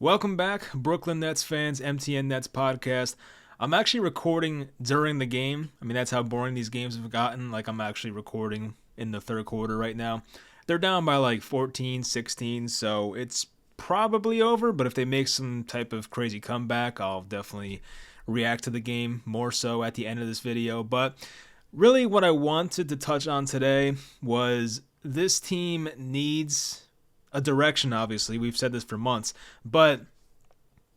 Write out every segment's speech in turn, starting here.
Welcome back, Brooklyn Nets fans, MTN Nets podcast. I'm actually recording during the game. I mean, that's how boring these games have gotten. Like, I'm actually recording in the third quarter right now. They're down by like 14, 16, so it's probably over. But if they make some type of crazy comeback, I'll definitely react to the game more so at the end of this video. But really, what I wanted to touch on today was this team needs a direction, obviously. We've said this for months. But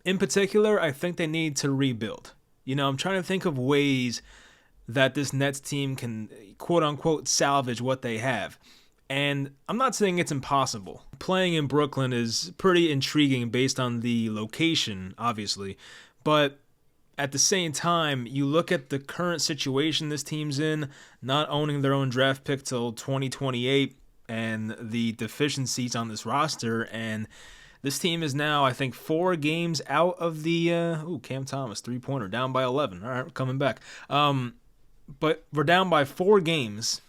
in particular, I think they need to rebuild. I'm trying to think of ways that this Nets team can quote unquote salvage what they have. And I'm not saying it's impossible. Playing in Brooklyn is pretty intriguing based on the location, obviously. But at the same time, you look at the current situation this team's in, not owning their own draft pick till 2028, and the deficiencies on this roster, and this team is now, I think, 4 games out of the Cam Thomas 3-pointer, down by 11. All right, we're coming back. But we're down by 4 games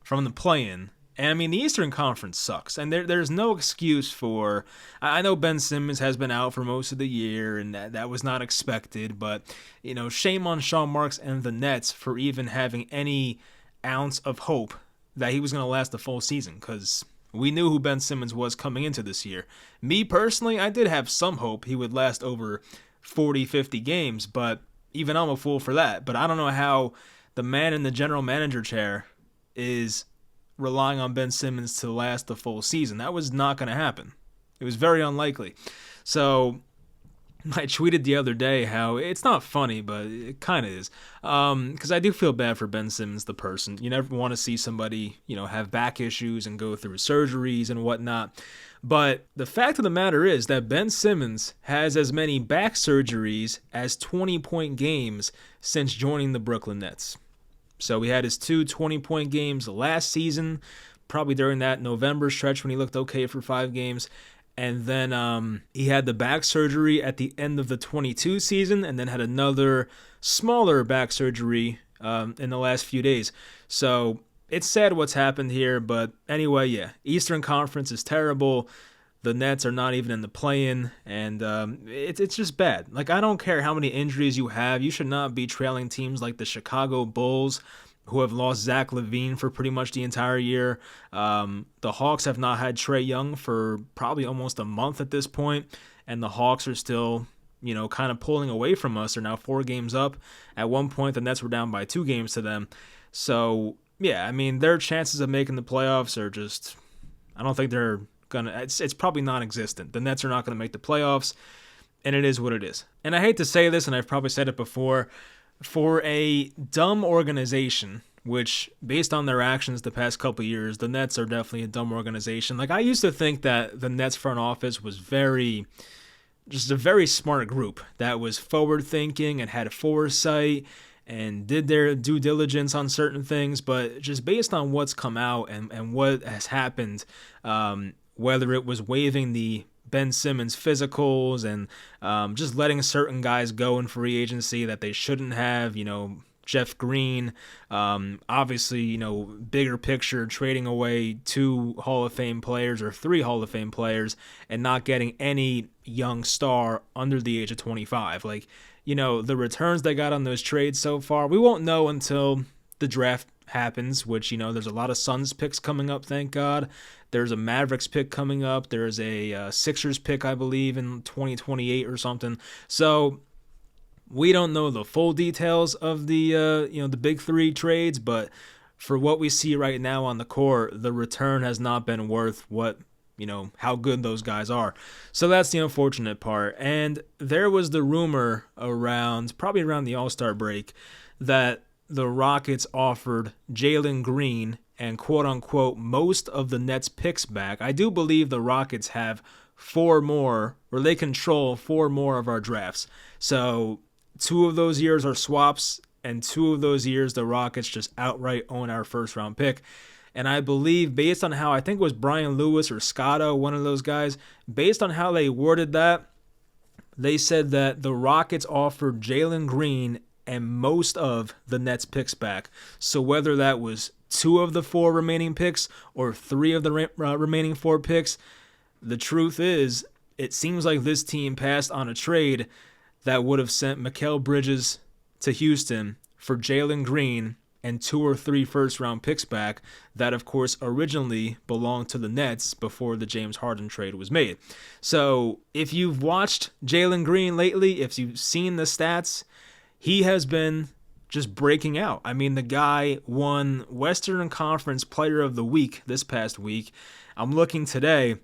from the play-in. And I mean, the Eastern Conference sucks, and there's no excuse for. I know Ben Simmons has been out for most of the year, and that was not expected. But shame on Sean Marks and the Nets for even having any ounce of hope that he was going to last the full season, because we knew who Ben Simmons was coming into this year. Me personally, I did have some hope he would last over 40, 50 games, but even I'm a fool for that. But I don't know how the man in the general manager chair is relying on Ben Simmons to last the full season. That was not going to happen. It was very unlikely. So I tweeted the other day how it's not funny, but it kind of is. Because I do feel bad for Ben Simmons, the person. You never want to see somebody, have back issues and go through surgeries and whatnot. But the fact of the matter is that Ben Simmons has as many back surgeries as 20-point games since joining the Brooklyn Nets. So he had his 2 20-point games last season, probably during that November stretch when he looked okay for 5 games. And then he had the back surgery at the end of the 22 season, and then had another smaller back surgery in the last few days. So it's sad what's happened here, but anyway, yeah, Eastern Conference is terrible. The Nets are not even in the play-in, and it's just bad. Like, I don't care how many injuries you have. You should not be trailing teams like the Chicago Bulls, who have lost Zach LaVine for pretty much the entire year. The Hawks have not had Trae Young for probably almost a month at this point, and the Hawks are still, kind of pulling away from us. They're now 4 games up. At one point, the Nets were down by 2 games to them. So, yeah, I mean, their chances of making the playoffs are just, I don't think they're it's probably non-existent. The Nets are not going to make the playoffs, and it is what it is. And I hate to say this, and I've probably said it before, for a dumb organization, which based on their actions the past couple of years, the Nets are definitely a dumb organization. Like, I used to think that the Nets front office was just a very smart group that was forward-thinking and had foresight and did their due diligence on certain things, but just based on what's come out and what has happened, whether it was waiving the Ben Simmons physicals and just letting certain guys go in free agency that they shouldn't have, Jeff Green, obviously, bigger picture, trading away 2 Hall of Fame players or 3 Hall of Fame players and not getting any young star under the age of 25. Like, the returns they got on those trades so far, we won't know until the draft happens, which, there's a lot of Suns picks coming up, thank God. There's a Mavericks pick coming up. There's a Sixers pick, I believe, in 2028 or something. So we don't know the full details of the the big 3 trades, but for what we see right now on the court, the return has not been worth what, how good those guys are. So that's the unfortunate part. And there was the rumor probably around the All-Star break, that the Rockets offered Jaylen Green and quote-unquote most of the Nets picks back. I do believe the Rockets have 4 more, or they control 4 more of our drafts. So 2 of those years are swaps, and 2 of those years the Rockets just outright own our first-round pick. And I believe, based on how, I think it was Brian Lewis or Scotto, one of those guys, based on how they worded that, they said that the Rockets offered Jalen Green and most of the Nets picks back. So whether that was 2 of the 4 remaining picks or 3 of the remaining 4 picks, the truth is it seems like this team passed on a trade that would have sent Mikal Bridges to Houston for Jaylen Green and 2 or 3 first-round picks back that, of course, originally belonged to the Nets before the James Harden trade was made. So if you've watched Jaylen Green lately, if you've seen the stats, he has been just breaking out. I mean, the guy won Western Conference Player of the Week this past week. I'm looking today.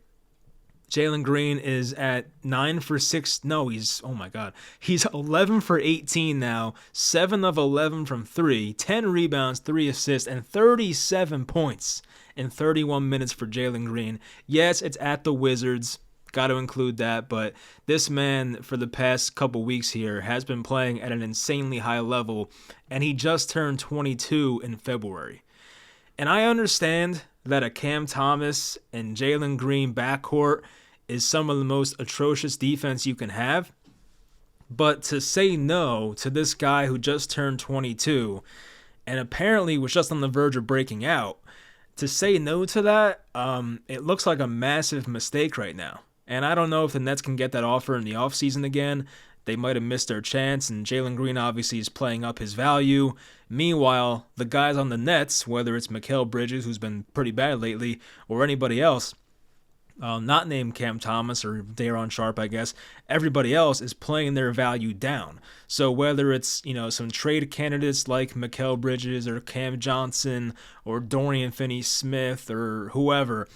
Jaylen Green is at 9 for 6. No, he's 11 for 18 now, 7 of 11 from 3, 10 rebounds, 3 assists, and 37 points in 31 minutes for Jaylen Green. Yes, it's at the Wizards. Got to include that, but this man for the past couple weeks here has been playing at an insanely high level, and he just turned 22 in February. And I understand that a Cam Thomas and Jalen Green backcourt is some of the most atrocious defense you can have. But to say no to this guy who just turned 22 and apparently was just on the verge of breaking out, to say no to that, it looks like a massive mistake right now. And I don't know if the Nets can get that offer in the offseason again. They might have missed their chance, and Jalen Green obviously is playing up his value. Meanwhile, the guys on the Nets, whether it's Mikal Bridges, who's been pretty bad lately, or anybody else, not named Cam Thomas or Daron Sharp, I guess, everybody else is playing their value down. So whether it's, some trade candidates like Mikal Bridges or Cam Johnson or Dorian Finney-Smith or whoever,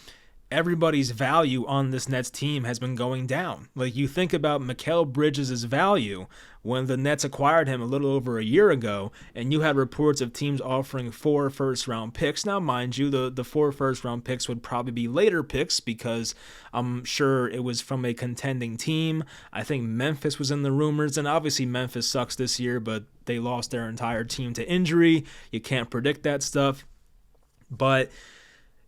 everybody's value on this Nets team has been going down. Like, you think about Mikal Bridges' value when the Nets acquired him a little over a year ago, and you had reports of teams offering 4 first-round picks. Now, mind you, the 4 first-round picks would probably be later picks because I'm sure it was from a contending team. I think Memphis was in the rumors, and obviously Memphis sucks this year, but they lost their entire team to injury. You can't predict that stuff. But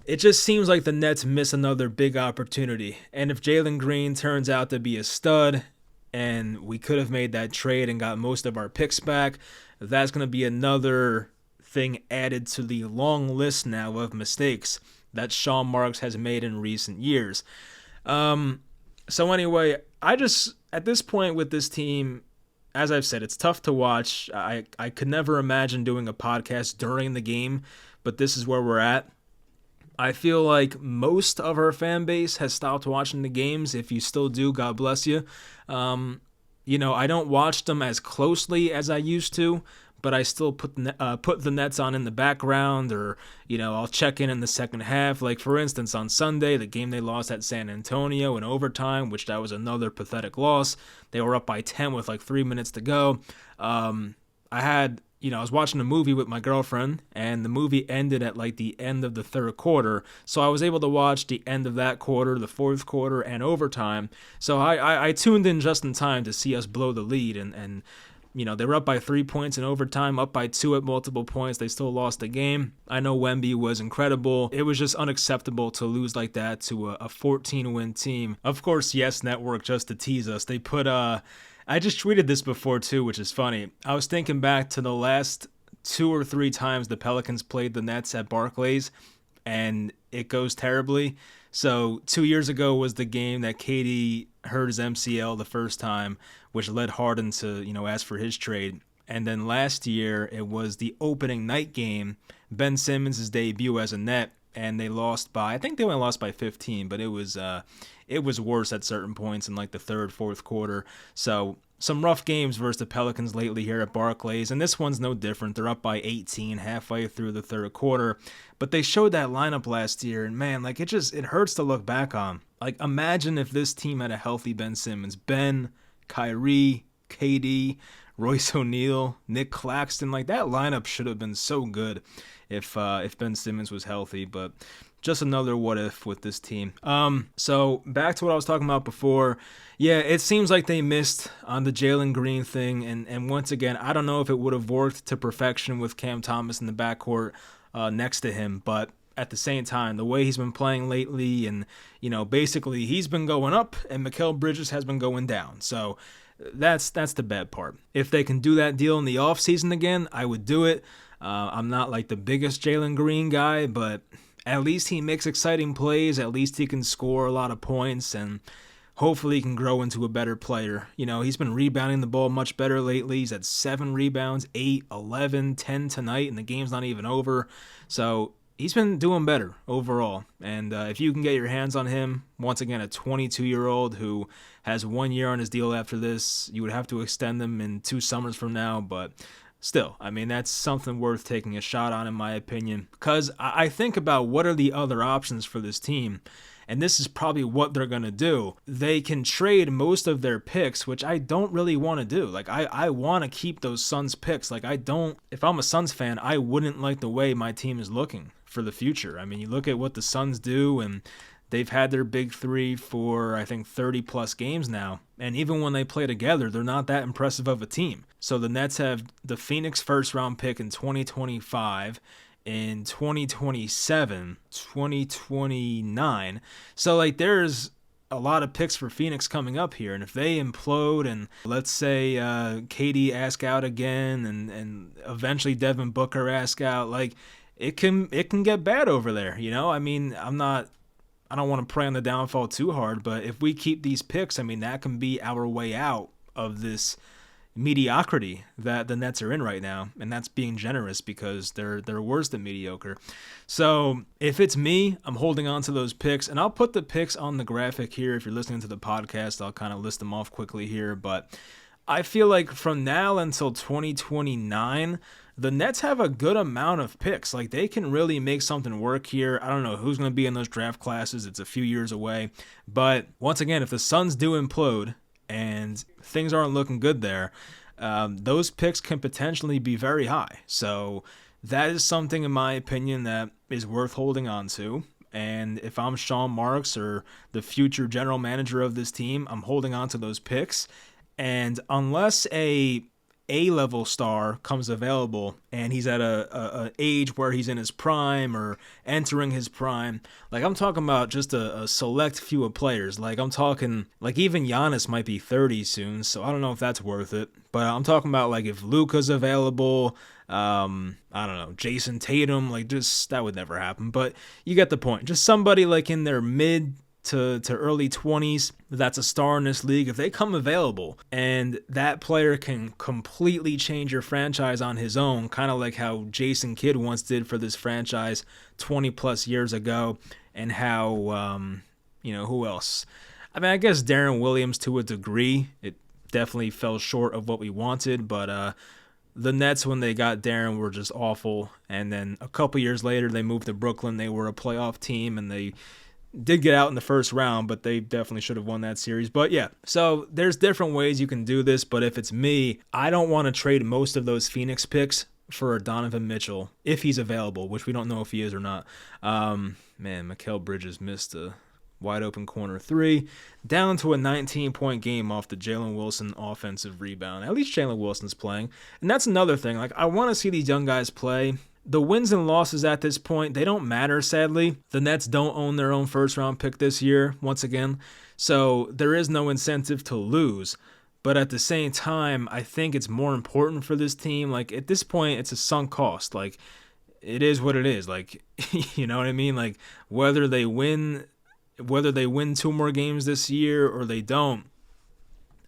it just seems like the Nets miss another big opportunity. And if Jalen Green turns out to be a stud and we could have made that trade and got most of our picks back, that's going to be another thing added to the long list now of mistakes that Sean Marks has made in recent years. So anyway, at this point with this team, as I've said, it's tough to watch. I could never imagine doing a podcast during the game, but this is where we're at. I feel like most of our fan base has stopped watching the games. If you still do, God bless you. I don't watch them as closely as I used to, but I still put the Nets on in the background, or I'll check in the second half. Like, for instance, on Sunday, the game they lost at San Antonio in overtime, which that was another pathetic loss. They were up by 10 with like 3 minutes to go. I was watching a movie with my girlfriend, and the movie ended at like the end of the third quarter. So I was able to watch the end of that quarter, the fourth quarter, and overtime. So I tuned in just in time to see us blow the lead. And they were up by 3 points in overtime, up by 2 at multiple points. They still lost the game. I know Wemby was incredible. It was just unacceptable to lose like that to a 14-win team. Of course, Yes Network, just to tease us, they put I just tweeted this before too, which is funny. I was thinking back to the last 2 or 3 times the Pelicans played the Nets at Barclays, and it goes terribly. So 2 years ago was the game that KD hurt his MCL the first time, which led Harden to, ask for his trade. And then last year, it was the opening night game, Ben Simmons' debut as a Net, and they lost by, I think they only lost by 15, but it was worse at certain points in like the third, fourth quarter. So some rough games versus the Pelicans lately here at Barclays, and this one's no different. They're up by 18 halfway through the third quarter, but they showed that lineup last year, and man, like it hurts to look back on. Like, imagine if this team had a healthy Ben Simmons, Ben, Kyrie, KD, Royce O'Neal, Nick Claxton. Like, that lineup should have been so good if Ben Simmons was healthy, but just another what if with this team. So back to what I was talking about before. Yeah, it seems like they missed on the Jalen Green thing, and once again, I don't know if it would have worked to perfection with Cam Thomas in the backcourt next to him, but at the same time, the way he's been playing lately, and basically he's been going up and Mikal Bridges has been going down. So that's the bad part. If they can do that deal in the offseason again, I would do it. I'm not like the biggest Jalen Green guy, but at least he makes exciting plays. At least he can score a lot of points. And hopefully he can grow into a better player. He's been rebounding the ball much better lately. He's had 7 rebounds, 8, 11, 10 tonight, and the game's not even over. So he's been doing better overall. And if you can get your hands on him, once again, a 22-year-old who has 1 year on his deal after this, you would have to extend him in 2 summers from now, but still, that's something worth taking a shot on, in my opinion, because I think about what are the other options for this team, and this is probably what they're going to do. They can trade most of their picks, which I don't really want to do. Like, I want to keep those Suns picks. Like, if I'm a Suns fan, I wouldn't like the way my team is looking for the future. You look at what the Suns do, and they've had their big three for, I think, 30-plus games now. And even when they play together, they're not that impressive of a team. So the Nets have the Phoenix first-round pick in 2025, in 2027, 2029. So, there's a lot of picks for Phoenix coming up here. And if they implode and, let's say, KD ask out again and eventually Devin Booker ask out, it can get bad over there, I don't want to prey on the downfall too hard, but if we keep these picks, that can be our way out of this mediocrity that the Nets are in right now, and that's being generous because they're worse than mediocre. So if it's me, I'm holding on to those picks, and I'll put the picks on the graphic here. If you're listening to the podcast, I'll kind of list them off quickly here, but I feel like from now until 2029, the Nets have a good amount of picks. They can really make something work here. I don't know who's going to be in those draft classes. It's a few years away. But once again, if the Suns do implode and things aren't looking good there, those picks can potentially be very high. So that is something, in my opinion, that is worth holding on to. And if I'm Sean Marks or the future general manager of this team, I'm holding on to those picks. And unless a A-level star comes available and he's at a age where he's in his prime or entering his prime, I'm talking about just a select few of players. I'm talking, even Giannis might be 30 soon, so I don't know if that's worth it. But I'm talking about, if Luka's available, I don't know, Jason Tatum, that would never happen. But you get the point. Just somebody, in their mid to early 20s that's a star in this league. If they come available and that player can completely change your franchise on his own, kind of like how Jason Kidd once did for this franchise 20 plus years ago, and how who else, I guess Darren Williams to a degree. It definitely fell short of what we wanted, but the Nets, when they got Darren, were just awful. And then a couple years later they moved to Brooklyn. They were a playoff team, and they did get out in the first round, but they definitely should have won that series. But yeah, so there's different ways you can do this, but if it's me, I don't want to trade most of those Phoenix picks for Donovan Mitchell, if he's available, which we don't know if he is or not. Mikal Bridges missed a wide open corner 3, down to a 19-point game off the Jalen Wilson offensive rebound. At least Jalen Wilson's playing. And that's another thing. I want to see these young guys play. The wins and losses at this point, they don't matter, sadly. The Nets don't own their own first-round pick this year, once again. So there is no incentive to lose. But at the same time, I think it's more important for this team. At this point, it's a sunk cost. It is what it is. You know what I mean? Whether they win 2 more games this year or they don't,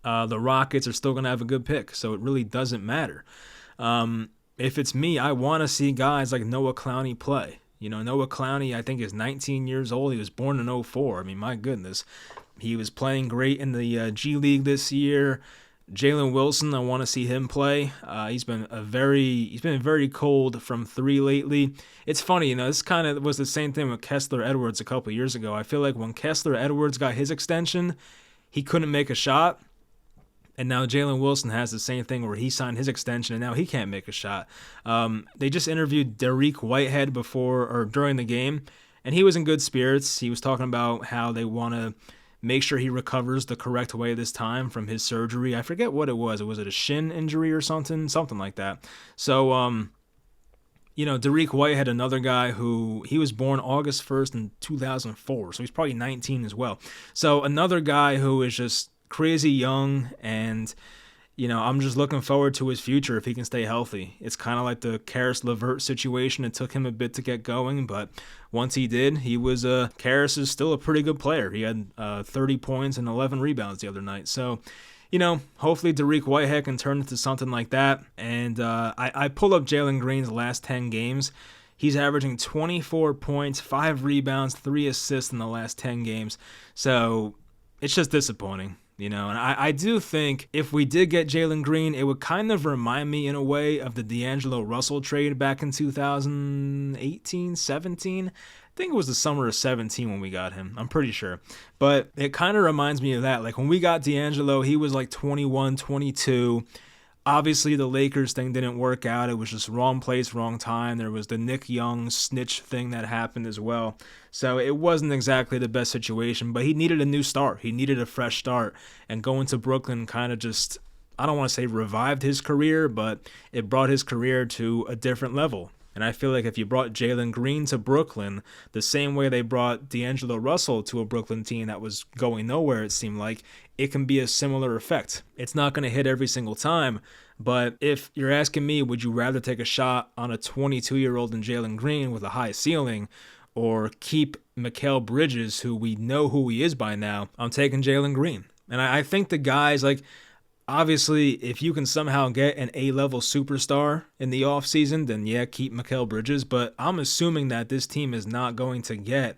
the Rockets are still going to have a good pick. So it really doesn't matter. If it's me, I want to see guys like Noah Clowney play. Noah Clowney, I think, is 19 years old. He was born in 2004. My goodness. He was playing great in the G League this year. Jalen Wilson, I want to see him play. He's been very cold from 3 lately. It's funny, this kind of was the same thing with Kessler Edwards a couple years ago. I feel like when Kessler Edwards got his extension, he couldn't make a shot. And now Jalen Wilson has the same thing where he signed his extension and now he can't make a shot. They just interviewed Dariq Whitehead before or during the game, and he was in good spirits. He was talking about how they want to make sure he recovers the correct way this time from his surgery. I forget what it was. Was it a shin injury or something like that? So, Dariq Whitehead, another guy who he was born August 1st in 2004, so he's probably 19 as well. So another guy who is just crazy young, and I'm just looking forward to his future if he can stay healthy. It's kind of like the Karis LeVert situation. It took him a bit to get going, but once he did, Karis is still a pretty good player. He had 30 points and 11 rebounds the other night. So, hopefully Dariq Whitehead can turn into something like that. And I pull up Jaylen Green's last 10 games. He's averaging 24 points, 5 rebounds, 3 assists in the last 10 games. So it's just disappointing. And I do think if we did get Jalen Green, it would kind of remind me in a way of the D'Angelo Russell trade back in 2018, 17. I think it was the summer of 17 when we got him. I'm pretty sure. But it kind of reminds me of that. Like when we got D'Angelo, he was like 21, 22. Obviously, the Lakers thing didn't work out. It was just wrong place, wrong time. There was the Nick Young snitch thing that happened as well. So it wasn't exactly the best situation, but he needed a new start. He needed a fresh start. And going to Brooklyn kind of just, I don't want to say revived his career, but it brought his career to a different level. And I feel like if you brought Jalen Green to Brooklyn, the same way they brought D'Angelo Russell to a Brooklyn team that was going nowhere, it seemed like, it can be a similar effect. It's not going to hit every single time, but if you're asking me, would you rather take a shot on a 22-year-old in Jalen Green with a high ceiling or keep Mikal Bridges, who we know who he is by now? I'm taking Jalen Green. And I think the guys, like, obviously, if you can somehow get an A-level superstar in the offseason, then yeah, keep Mikal Bridges. But I'm assuming that this team is not going to get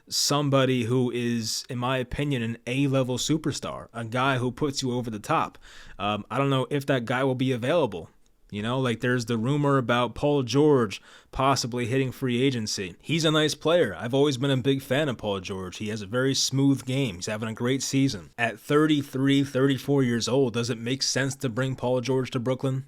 somebody who is, in my opinion, an A-level superstar, a guy who puts you over the top. I don't know if that guy will be available. Like there's the rumor about Paul George possibly hitting free agency. He's a nice player. I've always been a big fan of Paul George. He has a very smooth game. He's having a great season. At 33, 34 years old, does it make sense to bring Paul George to Brooklyn?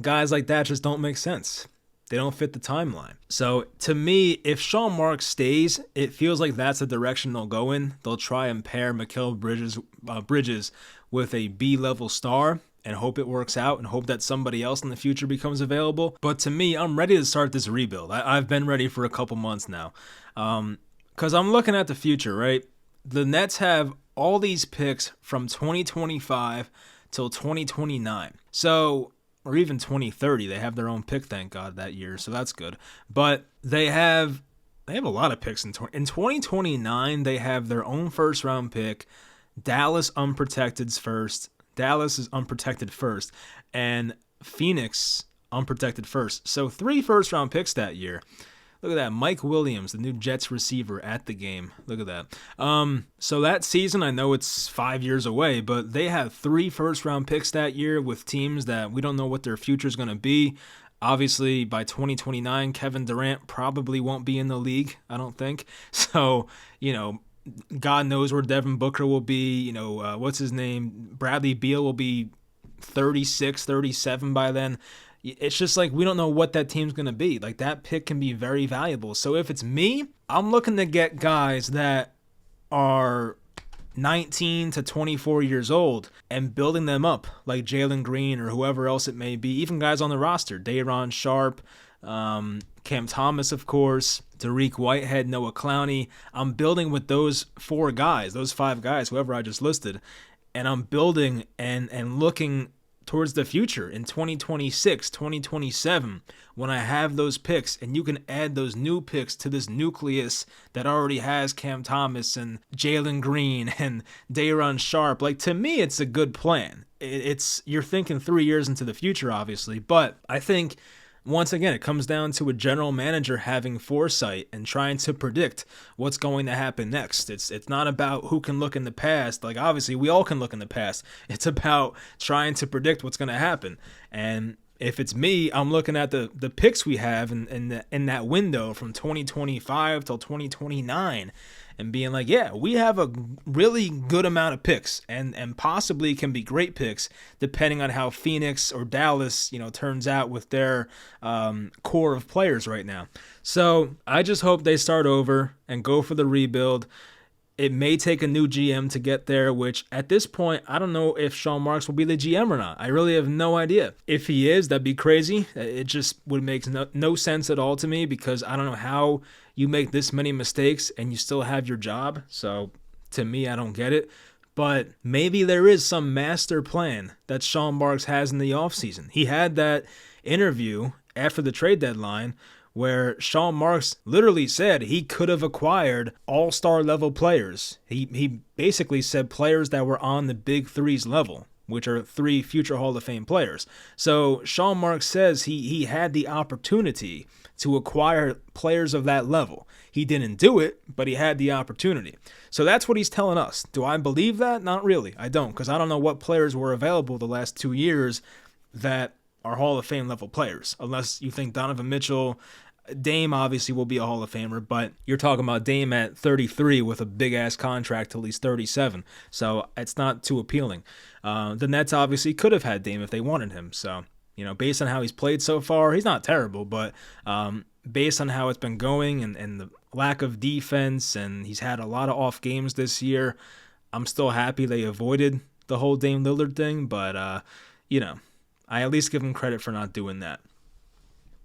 Guys like that just don't make sense. They don't fit the timeline. So to me, if Sean Marks stays, it feels like that's the direction they'll go in. They'll try and pair Mikal Bridges with a B-level star and hope it works out and hope that somebody else in the future becomes available. But to me, I'm ready to start this rebuild. I've been ready for a couple months now. Because I'm looking at the future, right? The Nets have all these picks from 2025 till 2029. So, or even 2030. They have their own pick, thank God, that year. So that's good. But they have a lot of picks in 2029. They have their own first-round pick. Dallas is unprotected first, and Phoenix unprotected first. So 3 first-round picks that year. Look at that. Mike Williams, the new Jets receiver at the game. Look at that. So that season, I know it's 5 years away, but they have 3 first-round picks that year with teams that we don't know what their future is going to be. Obviously, by 2029, Kevin Durant probably won't be in the league, I don't think. So, God knows where Devin Booker will be. What's his name? Bradley Beal will be 36, 37 by then. It's just like we don't know what that team's going to be. Like that pick can be very valuable. So if it's me, I'm looking to get guys that are 19 to 24 years old and building them up like Jalen Green or whoever else it may be. Even guys on the roster, Day'Ron Sharpe, Cam Thomas, of course, Dariq Whitehead, Noah Clowney. I'm building with those 5 guys, whoever I just listed, and I'm building and looking towards the future in 2026, 2027, when I have those picks, and you can add those new picks to this nucleus that already has Cam Thomas and Jalen Green and Day'Ron Sharpe. Like, to me, it's a good plan. You're thinking 3 years into the future, obviously, but I think once again, it comes down to a general manager having foresight and trying to predict what's going to happen next. It's not about who can look in the past. Like, obviously, we all can look in the past. It's about trying to predict what's going to happen. And if it's me, I'm looking at the picks we have in that window from 2025 till 2029 and being like, yeah, we have a really good amount of picks and possibly can be great picks depending on how Phoenix or Dallas, turns out with their core of players right now. So I just hope they start over and go for the rebuild. It may take a new GM to get there, which at this point, I don't know if Sean Marks will be the GM or not. I really have no idea. If he is, that'd be crazy. It just would make no sense at all to me because I don't know how you make this many mistakes and you still have your job. So to me, I don't get it. But maybe there is some master plan that Sean Marks has in the offseason. He had that interview after the trade deadline where Sean Marks literally said he could have acquired all-star level players. He basically said players that were on the big threes level, which are 3 future Hall of Fame players. So Sean Marks says he had the opportunity to acquire players of that level. He didn't do it, but he had the opportunity. So that's what he's telling us. Do I believe that? Not really. I don't, because I don't know what players were available the last 2 years that are Hall of Fame level players, unless you think Donovan Mitchell. Dame obviously will be a Hall of Famer, but you're talking about Dame at 33 with a big-ass contract till he's 37, so it's not too appealing. The Nets obviously could have had Dame if they wanted him, so, based on how he's played so far, he's not terrible, but based on how it's been going and the lack of defense, and he's had a lot of off games this year, I'm still happy they avoided the whole Dame Lillard thing, but, I at least give him credit for not doing that.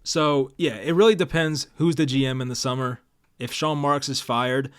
So, yeah, it really depends who's the GM in the summer. If Sean Marks is fired,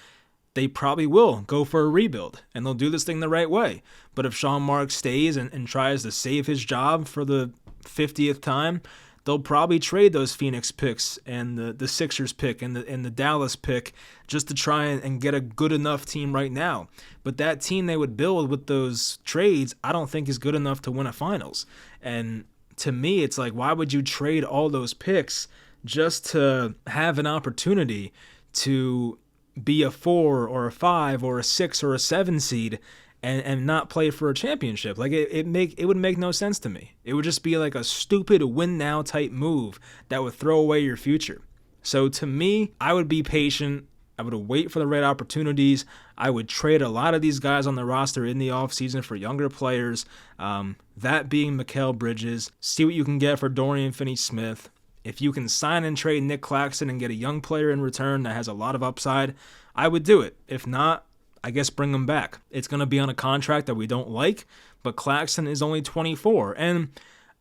they probably will go for a rebuild, and they'll do this thing the right way. But if Sean Marks stays and tries to save his job for the 50th time, they'll probably trade those Phoenix picks and the Sixers pick and the Dallas pick just to try and get a good enough team right now. But that team they would build with those trades, I don't think is good enough to win a finals. And to me, it's like, why would you trade all those picks just to have an opportunity to be a 4 or a 5 or a 6 or a 7 seed and not play for a championship? Like, it would make no sense to me. It would just be like a stupid win now type move that would throw away your future. So to me, I would be patient. I would wait for the right opportunities. I would trade a lot of these guys on the roster in the offseason for younger players, that being Mikal Bridges. See what you can get for Dorian Finney-Smith. If you can sign and trade Nick Claxton and get a young player in return that has a lot of upside, I would do it. If not, I guess bring him back. It's going to be on a contract that we don't like, but Claxton is only 24. And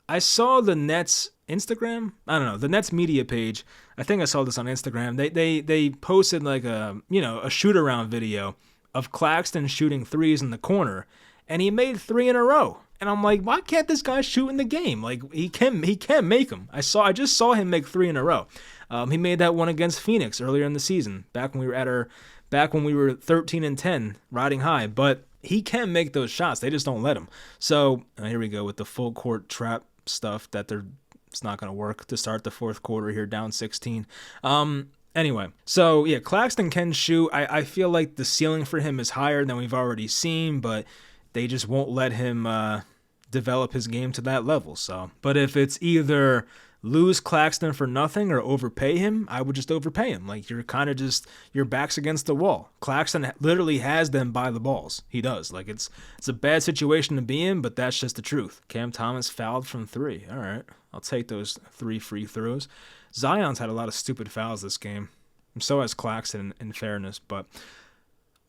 I saw the Nets Instagram, I don't know, the Nets media page. I think I saw this on Instagram. They posted like a shoot around video of Claxton shooting threes in the corner, and he made 3 in a row. And I'm like, why can't this guy shoot in the game? Like, he can make them. I just saw him make 3 in a row. He made that one against Phoenix earlier in the season, back when we were 13-10, riding high. But he can make those shots. They just don't let him. So here we go with the full court trap stuff that it's not going to work to start the fourth quarter here, down 16. Anyway, so yeah, Claxton can shoot. I feel like the ceiling for him is higher than we've already seen, but they just won't let him develop his game to that level. So, but if it's either lose Claxton for nothing or overpay him, I would just overpay him. Like, you're kind of just, your back's against the wall. Claxton literally has them by the balls. He does. Like, it's a bad situation to be in, but that's just the truth. Cam Thomas fouled from 3. All right, I'll take those 3 free throws. Zion's had a lot of stupid fouls this game. And so has Claxton, in fairness, but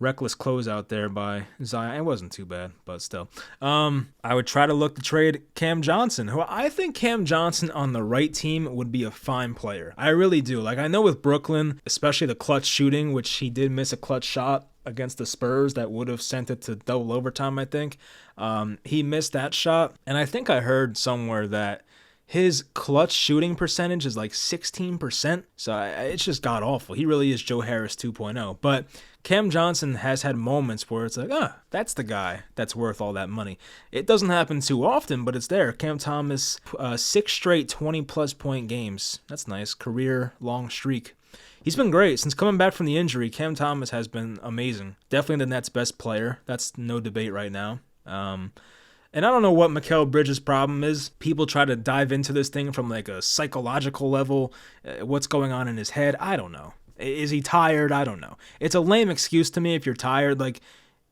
reckless closeout there by Zion. It wasn't too bad, but still. I would try to look to trade Cam Johnson, who I think Cam Johnson on the right team would be a fine player. I really do. Like, I know with Brooklyn, especially the clutch shooting, which he did miss a clutch shot against the Spurs that would have sent it to double overtime, I think. He missed that shot, and I think I heard somewhere that his clutch shooting percentage is like 16%, so it's just god-awful. He really is Joe Harris 2.0, but Cam Johnson has had moments where it's like, that's the guy that's worth all that money. It doesn't happen too often, but it's there. Cam Thomas, 6 straight 20-plus point games. That's nice. Career-long streak. He's been great. Since coming back from the injury, Cam Thomas has been amazing. Definitely the Nets' best player. That's no debate right now. And I don't know what Mikal Bridges' problem is. People try to dive into this thing from like a psychological level. What's going on in his head? I don't know. Is he tired? I don't know. It's a lame excuse to me if you're tired. Like,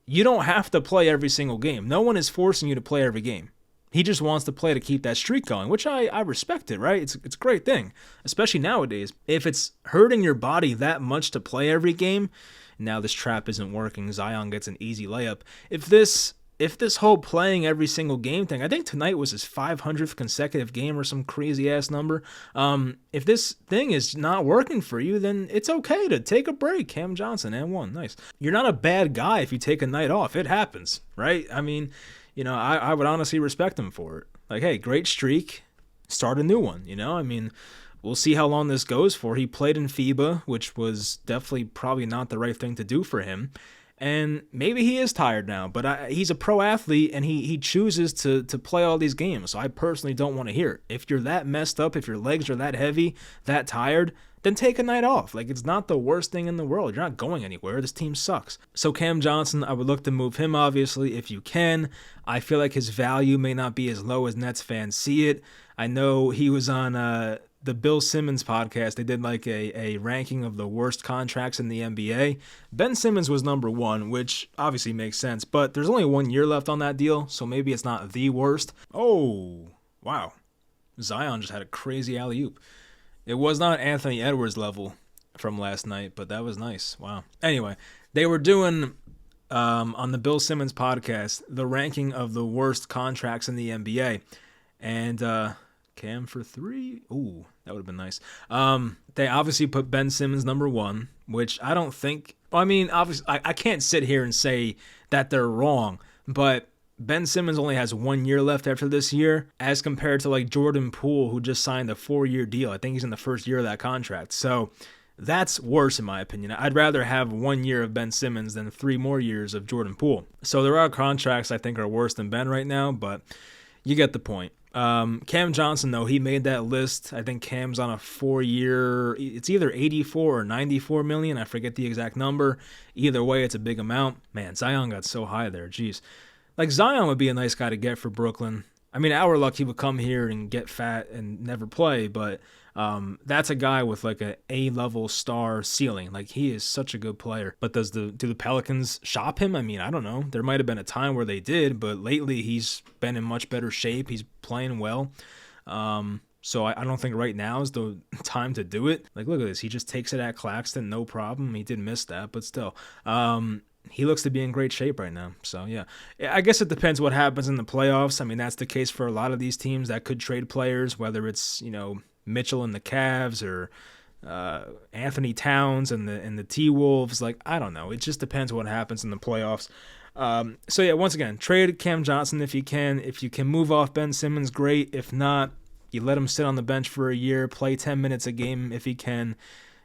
you don't have to play every single game. No one is forcing you to play every game. He just wants to play to keep that streak going, which I respect it, right? It's a great thing, especially nowadays. If it's hurting your body that much to play every game, now this trap isn't working. Zion gets an easy layup. If if this whole playing every single game thing, I think tonight was his 500th consecutive game or some crazy ass number. If this thing is not working for you, then it's okay to take a break. Cam Johnson and one, nice. You're not a bad guy if you take a night off. It happens, right? I mean, I would honestly respect him for it. Like, hey, great streak, start a new one. I mean, we'll see how long this goes for. He played in FIBA, which was definitely probably not the right thing to do for him. And maybe he is tired now, but he's a pro athlete and he chooses to play all these games. So I personally don't want to hear it. If you're that messed up, if your legs are that heavy, that tired, then take a night off. Like, it's not the worst thing in the world. You're not going anywhere. This team sucks. So Cam Johnson, I would look to move him, obviously, if you can. I feel like his value may not be as low as Nets fans see it. I know he was on the Bill Simmons podcast. They did like a ranking of the worst contracts in the NBA. Ben Simmons was number 1, which obviously makes sense, but there's only 1 year left on that deal, so maybe it's not the worst. Oh, wow. Zion just had a crazy alley-oop. It was not Anthony Edwards level from last night, but that was nice. Wow. Anyway, they were doing on the Bill Simmons podcast the ranking of the worst contracts in the NBA, and Cam for 3. Ooh, that would have been nice. They obviously put Ben Simmons number 1, which I don't think. I mean, obviously, I can't sit here and say that they're wrong, but Ben Simmons only has 1 year left after this year, as compared to like Jordan Poole, who just signed a 4-year deal. I think he's in the first year of that contract. So that's worse in my opinion. I'd rather have 1 year of Ben Simmons than 3 more years of Jordan Poole. So there are contracts I think are worse than Ben right now, but you get the point. Cam Johnson, though, he made that list. I think Cam's on a 4-year, it's either 84 or 94 million. I forget the exact number. Either way, it's a big amount. Man, Zion got so high there. Jeez. Like, Zion would be a nice guy to get for Brooklyn. I mean, our luck, he would come here and get fat and never play, but that's a guy with like a A-level star ceiling. Like, he is such a good player. But do the Pelicans shop him? I mean, I don't know. There might have been a time where they did, but lately he's been in much better shape. He's playing well. So I don't think right now is the time to do it. Like, look at this. He just takes it at Claxton, no problem. He did miss that, but still. He looks to be in great shape right now. So, yeah. I guess it depends what happens in the playoffs. I mean, that's the case for a lot of these teams that could trade players, whether it's, Mitchell and the Cavs or Anthony Towns and the T-Wolves. Like, I don't know. It just depends what happens in the playoffs. So, yeah, once again, trade Cam Johnson if you can. If you can move off Ben Simmons, great. If not, you let him sit on the bench for a year, play 10 minutes a game if he can,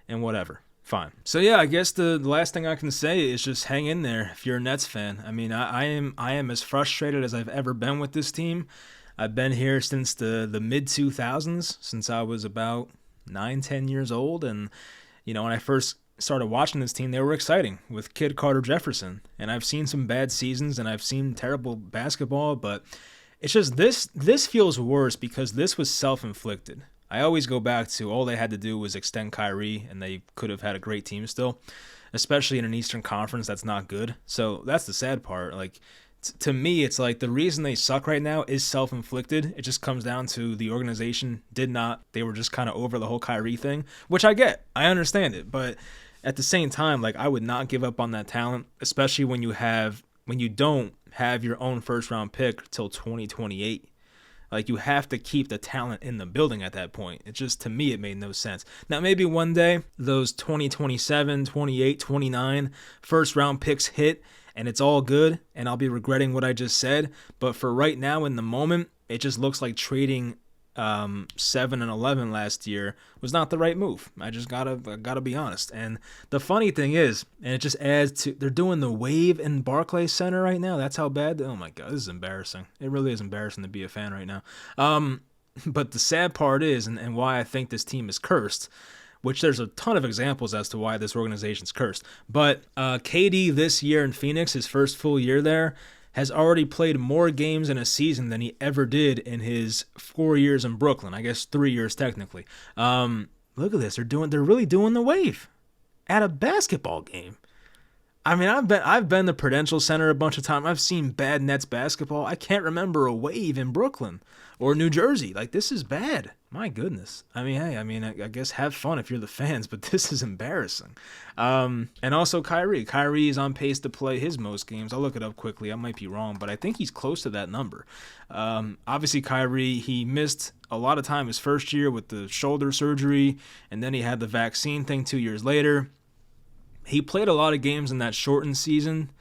and whatever. Fine. So yeah, I guess the last thing I can say is just hang in there if you're a Nets fan. I mean, I am as frustrated as I've ever been with this team. I've been here since the mid 2000s, since I was about 9-10 years old, and when I first started watching this team, they were exciting with Kid Carter Jefferson. And I've seen some bad seasons and I've seen terrible basketball, but it's just this feels worse because this was self-inflicted. I always go back to all they had to do was extend Kyrie, and they could have had a great team still, especially in an Eastern Conference that's not good. So that's the sad part. Like, to me, it's like the reason they suck right now is self-inflicted. It just comes down to the organization they were just kind of over the whole Kyrie thing, which I get. I understand it. But at the same time, like, I would not give up on that talent, especially when you don't have your own first-round pick till 2028. Like, you have to keep the talent in the building at that point. It just, to me, it made no sense. Now, maybe one day, those 2027, 28, 29 first-round picks hit, and it's all good, and I'll be regretting what I just said. But for right now, in the moment, it just looks like trading 7 and 11 last year was not the right move. I just gotta be honest. And the funny thing is, and it just adds to, they're doing the wave in Barclays Center right now. That's how bad. Oh my God, this is embarrassing. It really is embarrassing to be a fan right now. But the sad part is, and why I think this team is cursed, which there's a ton of examples as to why this organization's cursed. But KD this year in Phoenix, his first full year there, has already played more games in a season than he ever did in his 4 years in Brooklyn. I guess 3 years technically. Look at this. They're really doing the wave at a basketball game. I mean, I've been to Prudential Center a bunch of times. I've seen bad Nets basketball. I can't remember a wave in Brooklyn or New Jersey. Like, this is bad. My goodness. I mean, hey, I guess have fun if you're the fans, but this is embarrassing. And also Kyrie. Kyrie is on pace to play his most games. I'll look it up quickly. I might be wrong, but I think he's close to that number. Obviously, Kyrie, he missed a lot of time his first year with the shoulder surgery, and then he had the vaccine thing 2 years later. He played a lot of games in that shortened season,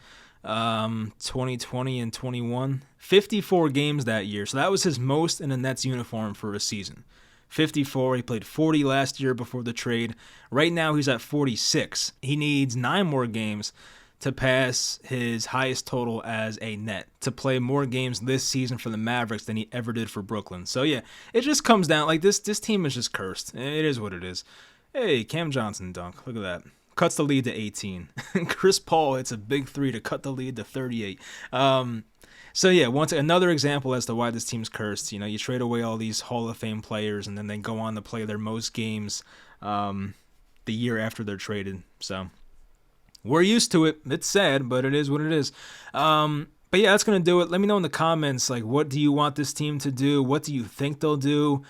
2020 and 21. 54 games that year, so that was his most in a Nets uniform for a season. 54. He played 40 last year before the trade. Right now he's at 46. He needs 9 more games to pass his highest total as a Net, to play more games this season for the Mavericks than he ever did for Brooklyn. So yeah, it just comes down, like, this team is just cursed. It is what it is. Hey, Cam Johnson dunk. Look at that. Cuts the lead to 18. Chris Paul hits a big 3 to cut the lead to 38. So yeah, another example as to why this team's cursed. You know, you trade away all these Hall of Fame players, and then they go on to play their most games the year after they're traded. So we're used to it. It's sad, but it is what it is. But yeah, that's going to do it. Let me know in the comments, like, what do you want this team to do? What do you think they'll do?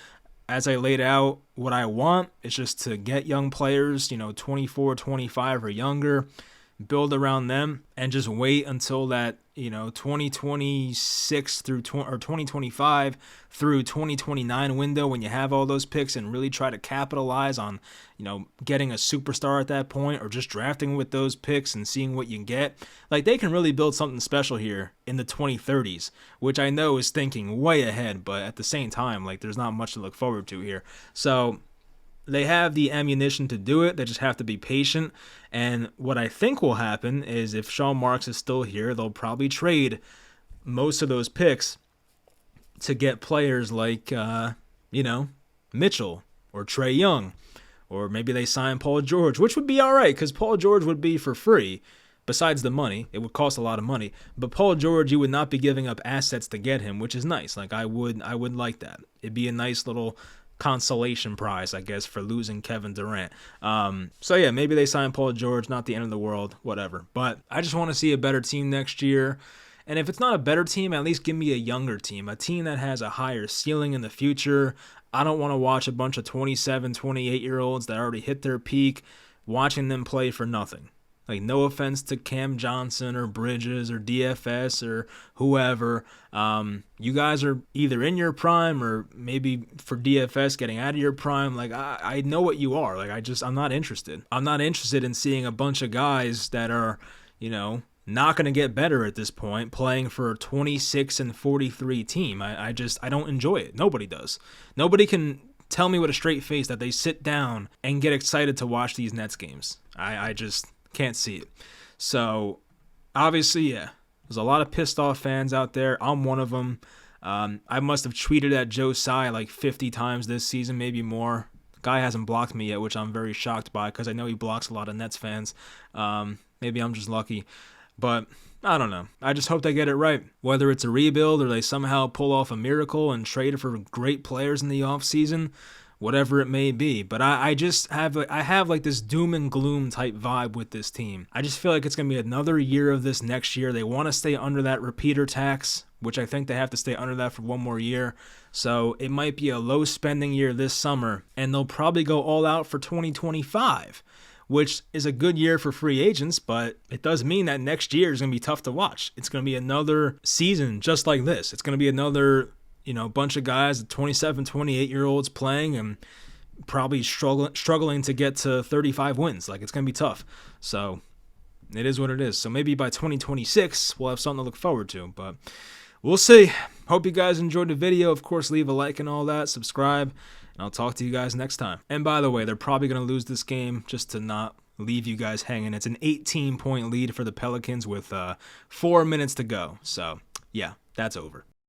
As I laid out, what I want is just to get young players, 24, 25 or younger, build around them, and just wait until that, 2026 through or 2025 through 2029 window, when you have all those picks, and really try to capitalize on, getting a superstar at that point, or just drafting with those picks and seeing what you can get. Like, they can really build something special here in the 2030s, which I know is thinking way ahead, but at the same time, like, there's not much to look forward to here. So they have the ammunition to do it. They just have to be patient. And what I think will happen is, if Sean Marks is still here, they'll probably trade most of those picks to get players like, Mitchell or Trae Young, or maybe they sign Paul George, which would be all right, because Paul George would be for free. Besides the money, it would cost a lot of money. But Paul George, you would not be giving up assets to get him, which is nice. Like, I would like that. It'd be a nice little consolation prize, I guess, for losing Kevin Durant. So yeah, maybe they sign Paul George, not the end of the world, whatever. But I just want to see a better team next year. And if it's not a better team, at least give me a younger team, a team that has a higher ceiling in the future. I don't want to watch a bunch of 27, 28-year-olds that already hit their peak, watching them play for nothing. Like, no offense to Cam Johnson or Bridges or DFS or whoever. You guys are either in your prime, or maybe for DFS getting out of your prime. Like, I know what you are. Like, I'm not interested. I'm not interested in seeing a bunch of guys that are, not going to get better at this point, playing for a 26 and 43 team. I don't enjoy it. Nobody does. Nobody can tell me with a straight face that they sit down and get excited to watch these Nets games. I just can't see it. So obviously, yeah, there's a lot of pissed off fans out there. I'm one of them. I must have tweeted at Joe Tsai like 50 times this season, maybe more. The guy hasn't blocked me yet, which I'm very shocked by, because I know he blocks a lot of Nets fans. Maybe I'm just lucky. But I don't know. I just hope they get it right. Whether it's a rebuild or they somehow pull off a miracle and trade for great players in the offseason, whatever it may be. But I have like this doom and gloom type vibe with this team. I just feel like it's going to be another year of this next year. They want to stay under that repeater tax, which I think they have to stay under that for one more year. So it might be a low spending year this summer, and they'll probably go all out for 2025, which is a good year for free agents, but it does mean that next year is going to be tough to watch. It's going to be another season just like this. It's going to be another bunch of guys, 27, 28-year-olds playing and probably struggling to get to 35 wins. Like, it's going to be tough. So it is what it is. So maybe by 2026, we'll have something to look forward to. But we'll see. Hope you guys enjoyed the video. Of course, leave a like and all that. Subscribe. And I'll talk to you guys next time. And by the way, they're probably going to lose this game, just to not leave you guys hanging. It's an 18-point lead for the Pelicans with 4 minutes to go. So, yeah, that's over.